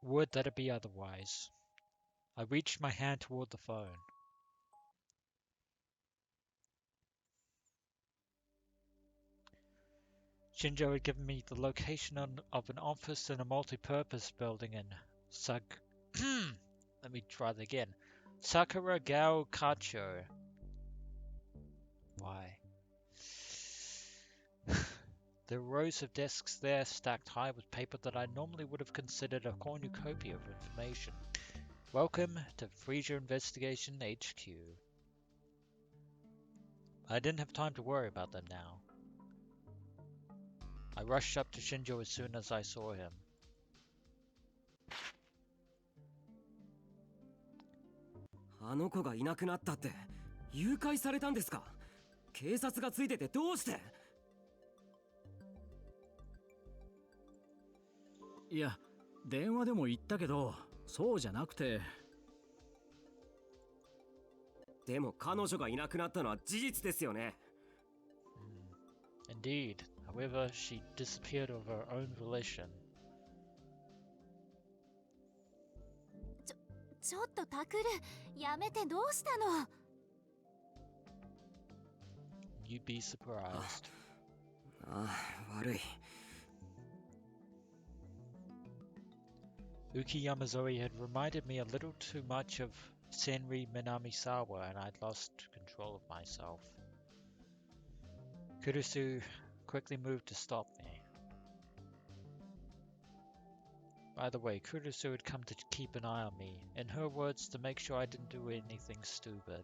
Would that it be otherwise. I reached my hand toward the phone. Shinjo had given me the location of an office in a multi-purpose building in Let me try that again. Sakuragao Kacho. Why? There were rows of desks there, stacked high with paper that I normally would have considered a cornucopia of information. Welcome to Frasier Investigation HQ. I didn't have time to worry about them now. I rushed up to Shinjo as soon as I saw him. あの子がいなくなったって誘拐されたんですか？警察がついててどうして？いや、電話でも言ったけど、そうじゃなくて。でも彼女がいなくなったのは事実ですよね。Indeed. However, she disappeared of her own volition. ちょっとタクル、やめてどうしたの？ You'd be surprised. ああ、悪い。Uki Yamazoe had reminded me a little too much of Senri Minamisawa, and I'd lost control of myself. Kurusu quickly moved to stop me. By the way, Kurusu had come to keep an eye on me, in her words, to make sure I didn't do anything stupid.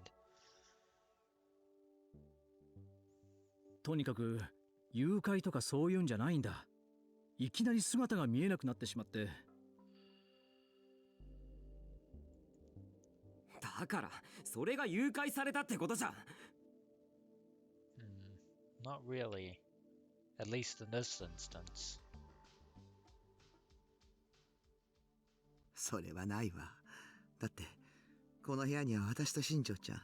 とにかく誘拐とかそういうんじゃないんだ。いきなり姿が見えなくなってしまって。だからそれが誘拐されたってことじゃん。Not really. At least in this instance. それはないわ。だってこの部屋には私と新庄ちゃん、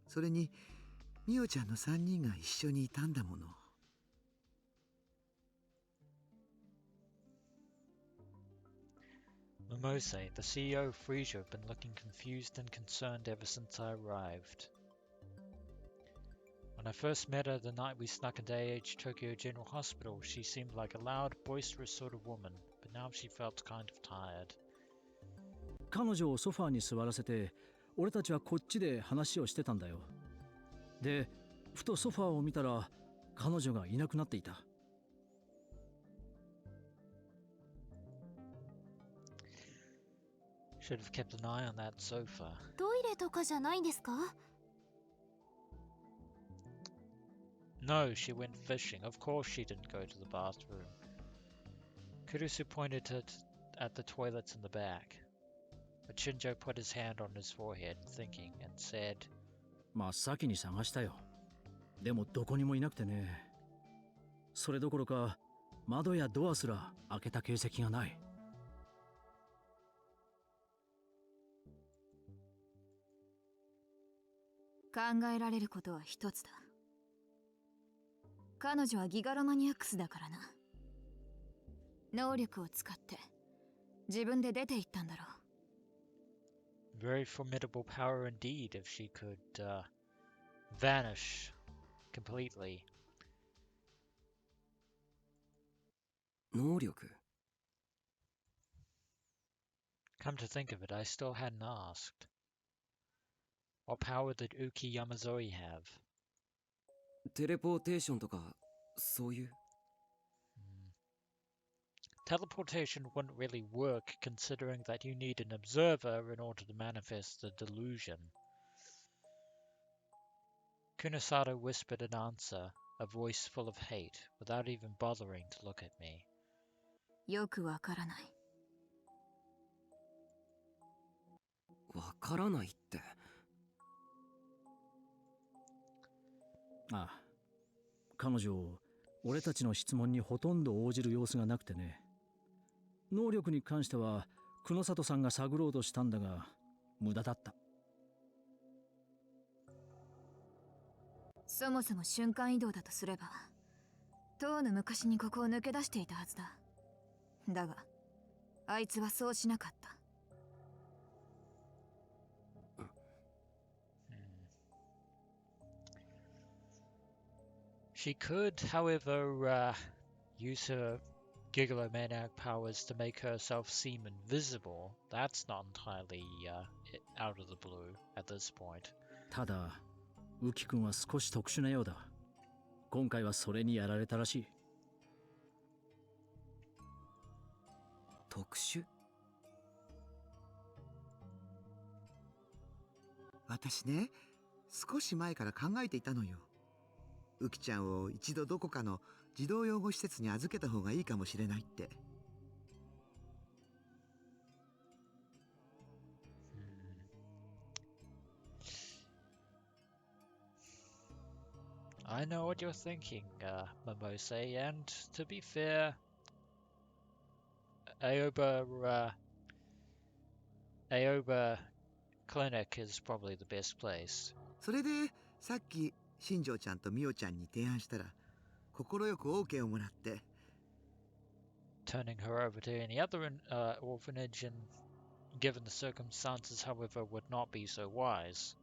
それにみおちゃんの3人が一緒にいたんだもの。Momose, the CEO of Frisia, have been looking confused and concerned ever since I arrived. When I first met her the night we snuck into AH Tokyo General Hospital, she seemed like a loud, boisterous sort of woman, but now she felt kind of tired. 彼女をソファーに座らせて、俺たちはこっちで話をしてたんだよ。で、ふとソファーを見たら、彼女がいなくなっていた。Should have kept an eye on that sofa. トイレとかじゃないんですか？ No, she went fishing. Of course she didn't go to the bathroom. Kurusu pointed at the toilets in the back. But Shinjo put his hand on his forehead, thinking, and said, 真っ先に探したよ。でもどこにもいなくてね。それどころか、窓やドアすら開けた形跡がない。考えられることは一つだ。彼女はギガロマニアックスだからな。能力を使って自分で出て行ったんだろう。very formidable power indeed if she could vanish completely. 能力？ Come to think of it, I still hadn't asked. What power did Uki Yamazori have? テレポーテーションとか、そういう？ Teleportation wouldn't really work considering that you need an observer in order to manifest the delusion. Kunasato whispered an answer, a voice full of hate, without even bothering to look at me. よくわからない。わからないって。ああ、彼女、俺たちの質問にほとんど応じる様子がなくてね。能力に関しては、久野里さんが探ろうとしたんだが、無駄だった。そもそも瞬間移動だとすれば、とうの昔にここを抜け出していたはずだ。だが、あいつはそうしなかった。She could, however, use her gigalomaniac powers to make herself seem invisible. That's not entirely out of the blue at this point. ただ、ウキ君は少し特殊なようだ。今回はそれにやられたらしい。特殊？私ね、少し前から考えていたのよ。ウキちゃんを一度どこかの児童養護施設に預けた方がいいかもしれないって。I know what you're thinking, Momose, and to be fair, Aoba Clinic is probably the best place. それでさっき新庄ちゃんとみおちゃんに提案したら、快く OK をもらって。Turning her over to any other orphanage, and given the circumstances, however, would not be so wise.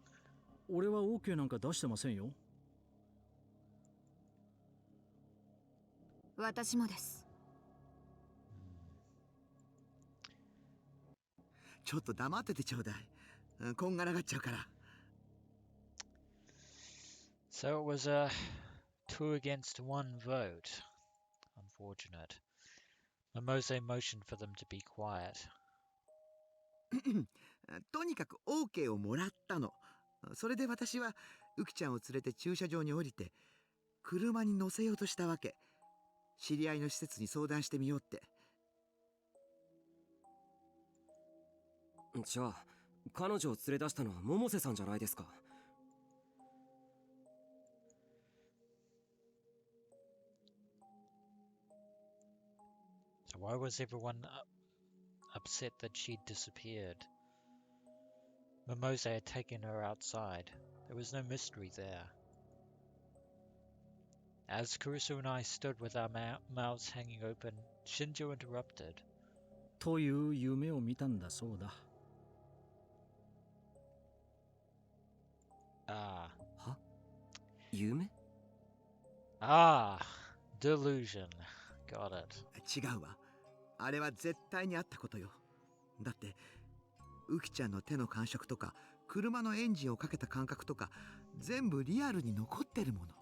俺は OK なんか出してませんよ。私もです。ちょっと黙っててちょうだい。こんがらがっちゃうから。So it was a 2 against 1 vote. Unfortunate. Momose motioned for them to be quiet. とにかく OK をもらったの。それで私はウキちゃんを連れて駐車場に降りて、車に乗せようとしたわけ。知り合いの施設に相談してみようって。じゃあ、彼女を連れ出したのは百瀬さんじゃないですか。So why was everyone upset that she'd disappeared? Momose had taken her outside. There was no mystery there. As Kurusu and I stood with our mouths hanging open, Shinjo interrupted. という夢を見たんだそうだ。Ah. は？夢？ Delusion. Got it. 違うわ。あれは絶対にあったことよ。だってウキちゃんの手の感触とか車のエンジンをかけた感覚とか全部リアルに残ってるもの。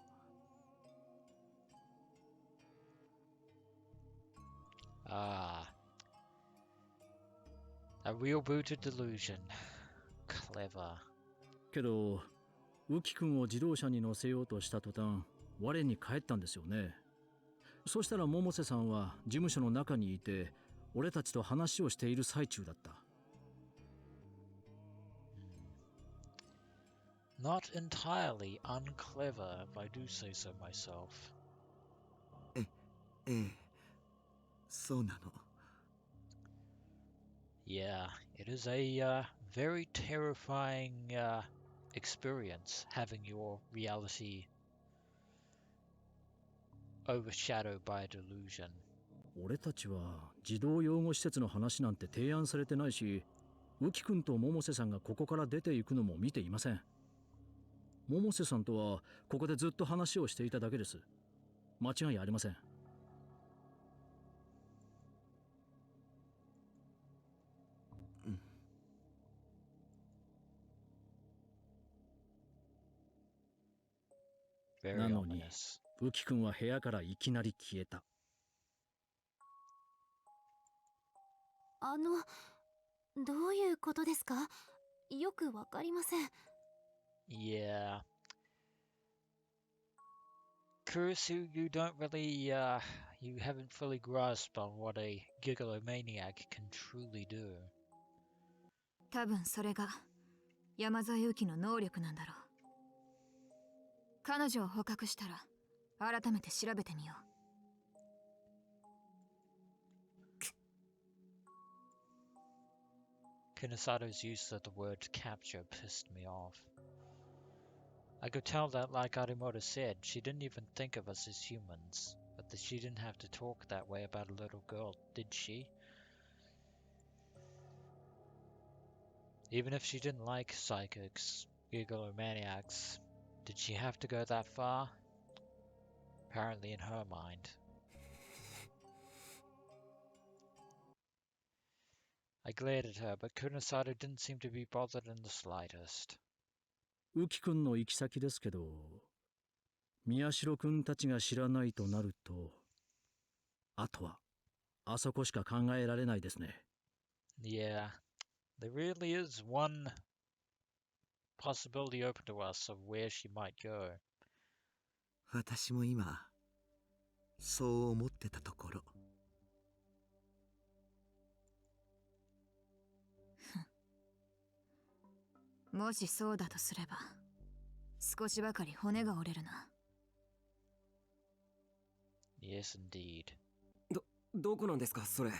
A real booted delusion. Clever. けど、ウキ君を自動車に乗せようとした途端、我に返ったんですよね。そしたら百瀬さんは事務所の中にいて、俺たちと話をしている最中だった。Not entirely unclever, if I do say so myself. ええ、そうなの。Yeah, it is a very terrifying experience having your reality overshadowed by a delusion. 俺たちは児童養護施設の話なんて提案されてないし、ウキ君と百瀬さんがここから出ていくのも見ていません。百瀬さんとはここでずっと話をしていただけです。間違いありません。なのに、ウキ君は部屋からいきなり消えた。どういうことですか？よくわかりません。Yeah. Kurusu, you don't really, you haven't fully grasped on what a gigalomaniac can truly do. 多分それが山沢由紀の能力なんだろう。彼女を捕獲したら改めて調べてみよう。Kunisato's use of the word capture pissed me off. I could tell that, like Arimoto said, she didn't even think of us as humans, but that she didn't have to talk that way about a little girl, did she? Even if she didn't like psychics, gigalomaniacs, did she have to go that far? Apparently in her mind. I glared at her, but Kunosato didn't seem to be bothered in the slightest. ウキ君の行き先ですけど、宮代君たちが知らないとなると、あとはあそこしか考えられないですね。Yeah, there really is one possibility open to us of where she might go. 私も今そう思ってたところ。もしそうだとすれば、少しばかり骨が折れるな。Yes, indeed. どこなんですか、それ。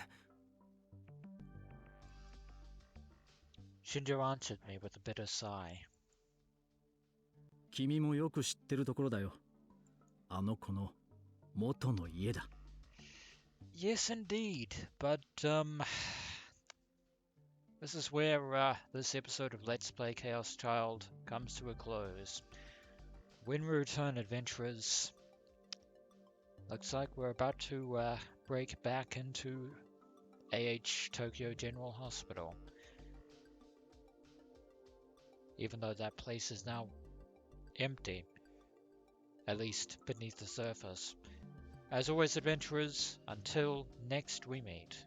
Shinjo answered me with a bitter sigh. 君もよく知ってるところだよ。あの子の元の家だ。Yes, indeed. But, this is where this episode of Let's Play Chaos Child comes to a close. When we return, adventurers, looks like we're about to break back into AH Tokyo General Hospital. Even though that place is now empty, at least beneath the surface. As always, adventurers, until next we meet.